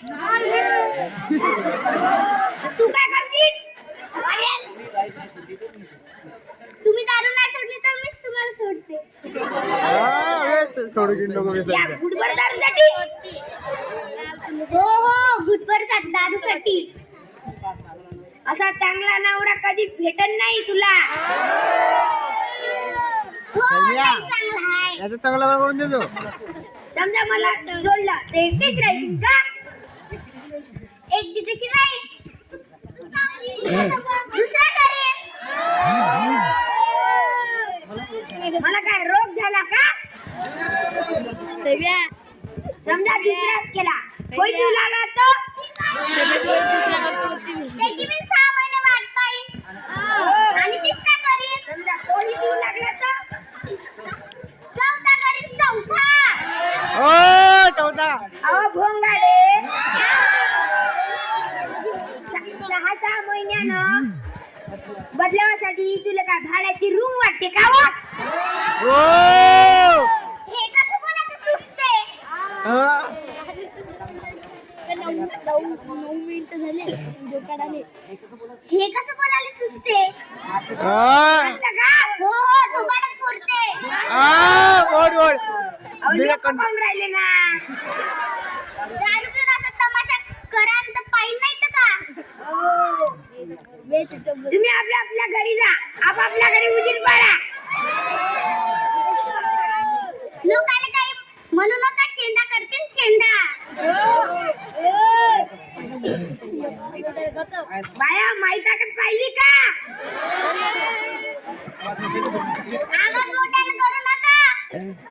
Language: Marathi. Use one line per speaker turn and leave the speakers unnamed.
तू काय करशील? तुम्ही दारू नाही सोडली तर मीच तुम्हाला सोडते. या गुडभर दारूसाठी? हो हो, गुडभर दारूसाठी. असा चांगला नवरा कधी भेटत नाही तुला. हो, चांगला आहे.
याचं चांगला करून देतो.
समजा मला सोडलं तर एकटीच राहील का? एकटी कशी राहील? दुसरा करेल. मला काय रोग झाला का? समजा दुसरा केला कोई जीव लागला तर त्याची मी 6 महिने वाट पाहिन. आणि तिसरा करीन. समजा कोणी जीव लागला तर चौथा करीन.
चौथा.
अहो भोंगाडे, 6 महिन्यानं बदलावासाठी तुला काय भाड्याची रूम वाटते का? हे कसं बोलायचं सुचते? 9 मिनिटं झाले. हे कसं बोलायला सुचते? हो हो, तू बाळच पुरते. कोण राहिले ना? दारू पिऊन असं तमाशा करा तर पाहिजे नाही तर का? तुम्ही आपल्या घरी जा. आपापल्या घरी उजीर पाडा. लोकांना काही म्हणू नका. चेंडा करतील चेंडा. बाया माई ताकद पाहिली का? आवाज मोठ्याने करू नका.